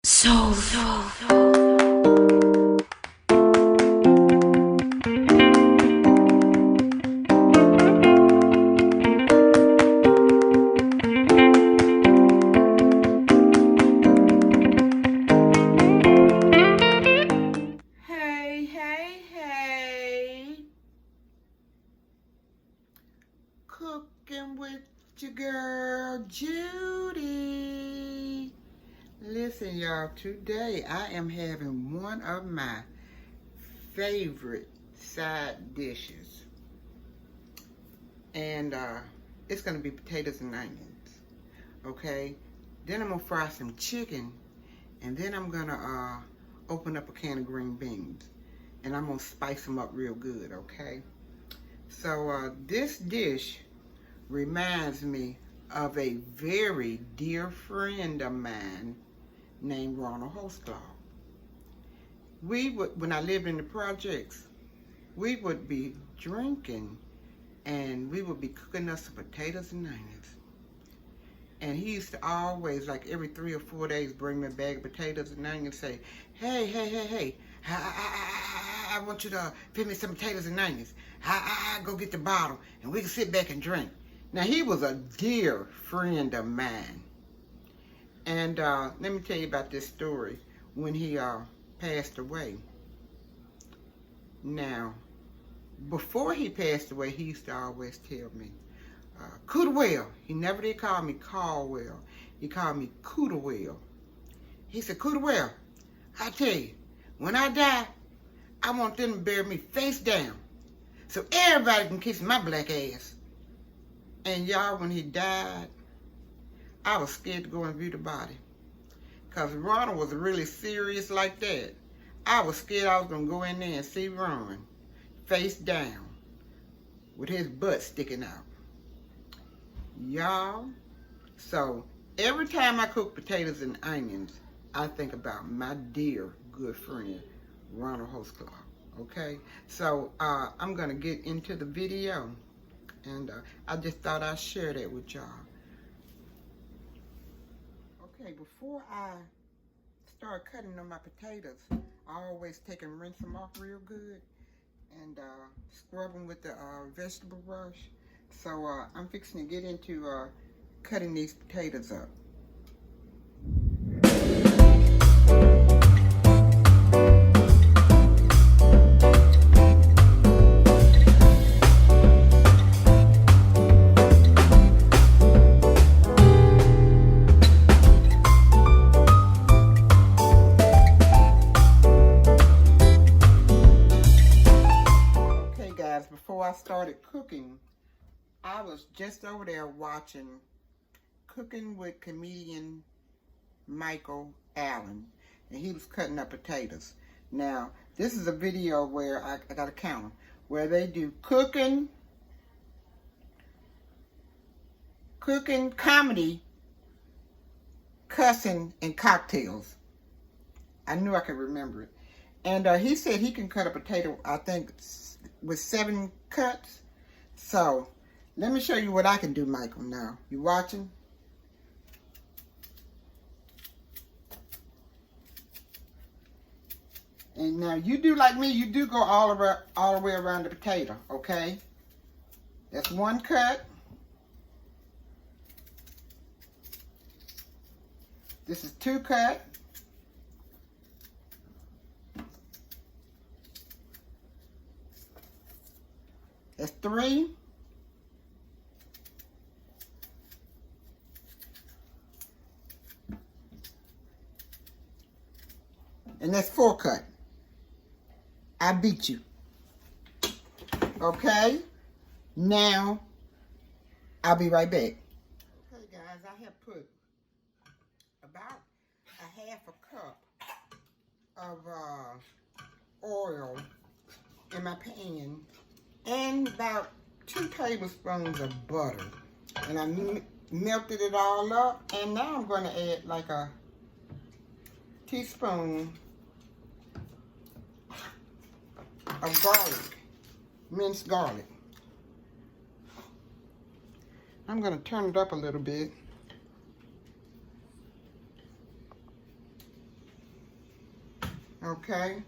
So. Hey. Cooking with your girl, Judy. Listen, y'all, today I am having one of my favorite side dishes. And it's going to be potatoes and onions. Okay? Then I'm going to fry some chicken. And then I'm going to open up a can of green beans. And I'm going to spice them up real good, okay? So this dish reminds me of a very dear friend of mine named Ronald Hostlaw. When I lived in the projects, we would be drinking and we would be cooking us some potatoes and onions. And he used to always, like every 3 or 4 days, bring me a bag of potatoes and onions and say, hey, I want you to feed me some potatoes and onions. I go get the bottle and we can sit back and drink. Now, he was a dear friend of mine. And let me tell you about this story when he passed away. Now, before he passed away, he used to always tell me, Caldwell. He never did call me Caldwell. He called me Caldwell. He said, Caldwell, I tell you, when I die, I want them to bury me face down so everybody can kiss my black ass. And y'all, when he died, I was scared to go and view the body. Because Ronald was really serious like that. I was scared I was going to go in there and see Ron face down with his butt sticking out. Y'all, so every time I cook potatoes and onions, I think about my dear good friend, Ronald Hostlaw. Okay, so I'm going to get into the video, and I just thought I'd share that with y'all. Okay, before I start cutting on my potatoes, I always take and rinse them off real good and scrub them with the vegetable brush. So I'm fixing to get into cutting these potatoes up. Okay guys, before I started cooking, I was just over there watching Cooking with comedian Michael Allen, and he was cutting up potatoes. Now, this is a video where I got a counter where they do cooking, comedy, cussing, and cocktails. I knew I could remember it. And he said he can cut a potato, I think, with 7 cuts. So, let me show you what I can do, Michael, now. You watching? And now you do like me, you do go all the way around the potato, okay? That's 1 cut. This is 2 cut. That's 3. And that's 4 cut. I beat you. Okay? Now, I'll be right back. Okay, guys, I have put about a half a cup of oil in my pan and about 2 tablespoons of butter. And I melted it all up. And now I'm going to add like a teaspoon of garlic, minced garlic. I'm going to turn it up a little bit. Okay,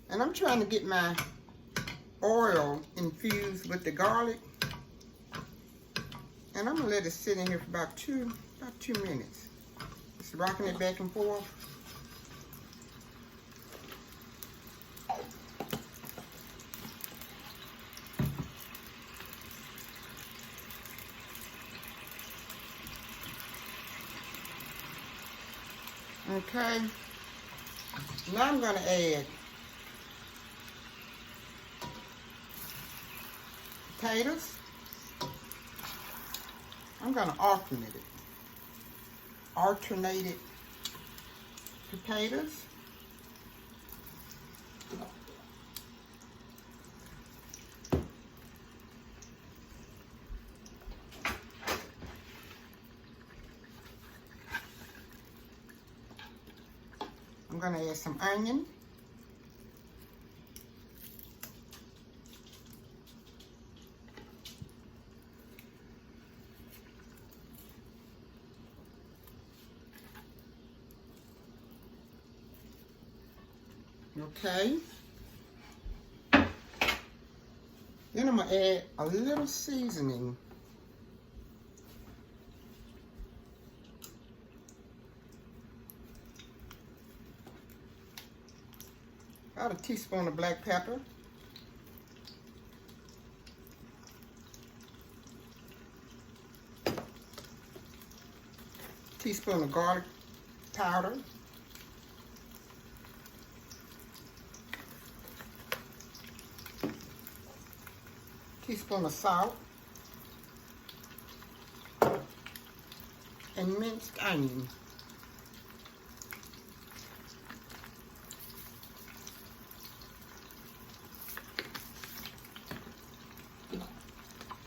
and I'm trying to get my oil infused with the garlic, and I'm gonna let it sit in here for about two minutes. Just rocking it back and forth. Okay, now I'm gonna add potatoes. I'm gonna alternate it potatoes. I'm gonna add some onion. Okay. Then I'm gonna add a little seasoning. About a teaspoon of black pepper. Teaspoon of garlic powder. Teaspoon of salt. And minced onion.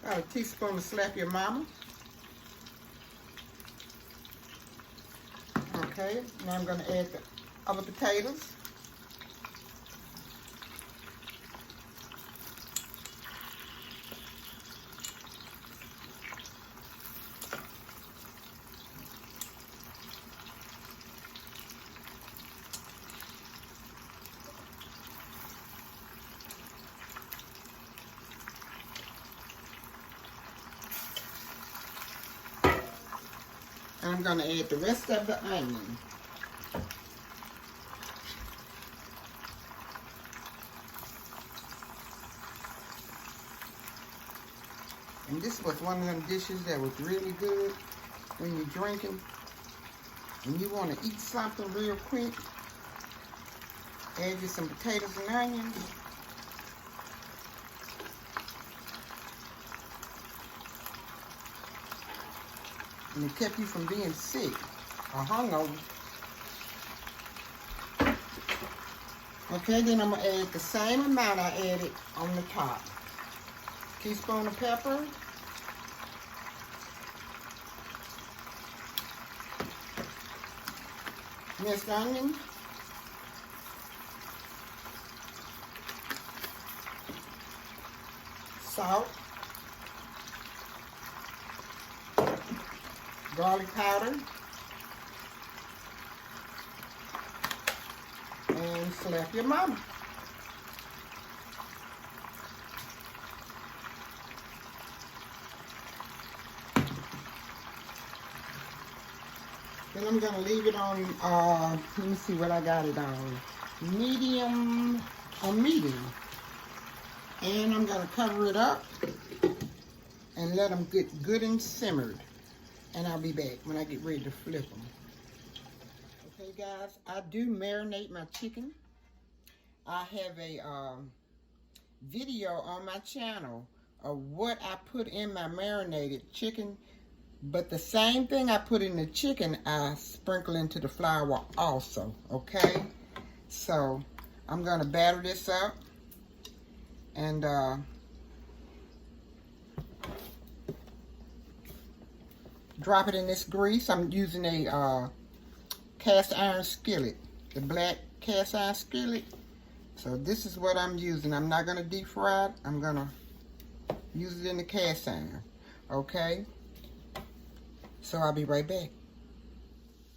About a teaspoon of Slap Your Mama. Okay, now I'm going to add the other potatoes. And I'm going to add the rest of the onion. And this was one of them dishes that was really good when you're drinking and you want to eat something real quick. Add you some potatoes and onions. And it kept you from being sick or hungover. Okay, then I'm going to add the same amount I added on the top. Teaspoon of pepper. Minced onion. Salt. Garlic powder. And Slap Your Mama. Then I'm going to leave it on, let me see what I got it on. Medium. And I'm going to cover it up and let them get good and simmered. And I'll be back when I get ready to flip them. Okay, guys, I do marinate my chicken. I have a video on my channel of what I put in my marinated chicken. But the same thing I put in the chicken, I sprinkle into the flour also, okay? So, I'm going to batter this up and drop it in this grease. I'm using a cast iron skillet, the black cast iron skillet. So this is what I'm using. I'm not going to deep fry it. I'm going to use it in the cast iron, okay? So I'll be right back.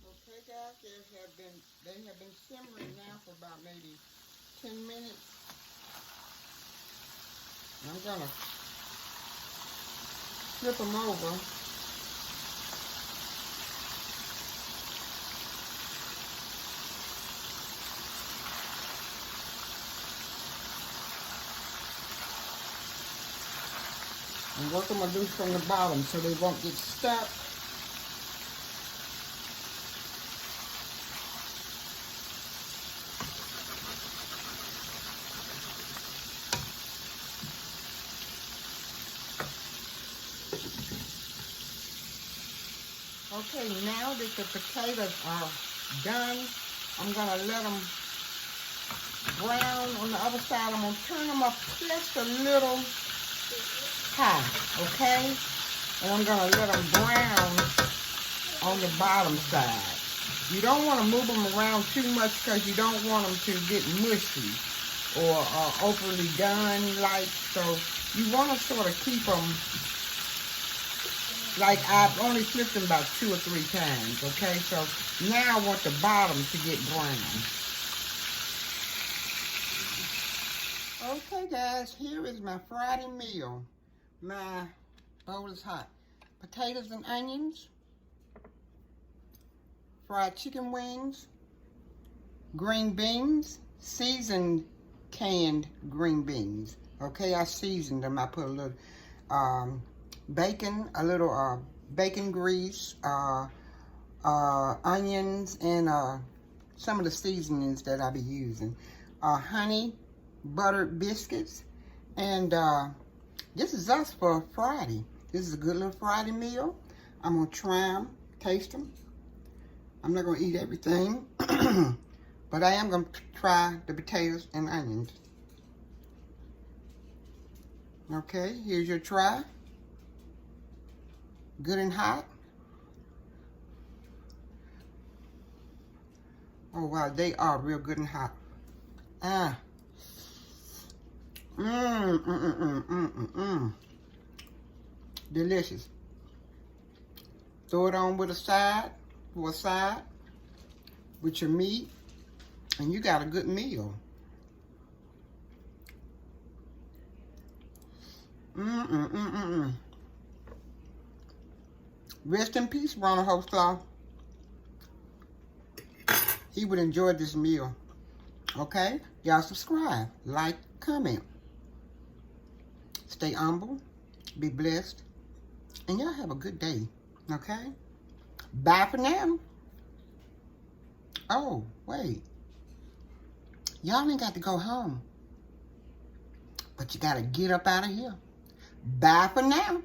Okay, guys, they have been been simmering now for about maybe 10 minutes. I'm gonna flip them over. And work them loose from the bottom so they won't get stuck. Okay, now that the potatoes are done, I'm gonna let them brown on the other side. I'm gonna turn them up just a little high, okay? And I'm gonna let them brown on the bottom side. You don't want to move them around too much because you don't want them to get mushy or overly done like. So you want to sort of keep them, like I've only flipped them about 2 or 3 times, okay? So now I want the bottom to get brown. Okay guys, here is my Friday meal. My bowl is hot. Potatoes and onions, fried chicken wings, green beans, seasoned canned green beans. Okay, I seasoned them. I put a little bacon, a little bacon grease, onions, and some of the seasonings that I be using. Honey, buttered biscuits, and this is us for Friday. This is a good little Friday meal. I'm gonna try them, taste them. I'm not gonna eat everything, but I am gonna try the potatoes and onions. Okay, here's your try. Good and hot. Oh wow, they are real good and hot. Delicious. Throw it on with a side, with your meat, and you got a good meal. Rest in peace, Ronald Hostelau. He would enjoy this meal. Okay? Y'all subscribe, like, comment. Stay humble, be blessed, and y'all have a good day. Okay? Bye for now. Oh, wait. Y'all ain't got to go home. But you got to get up out of here. Bye for now.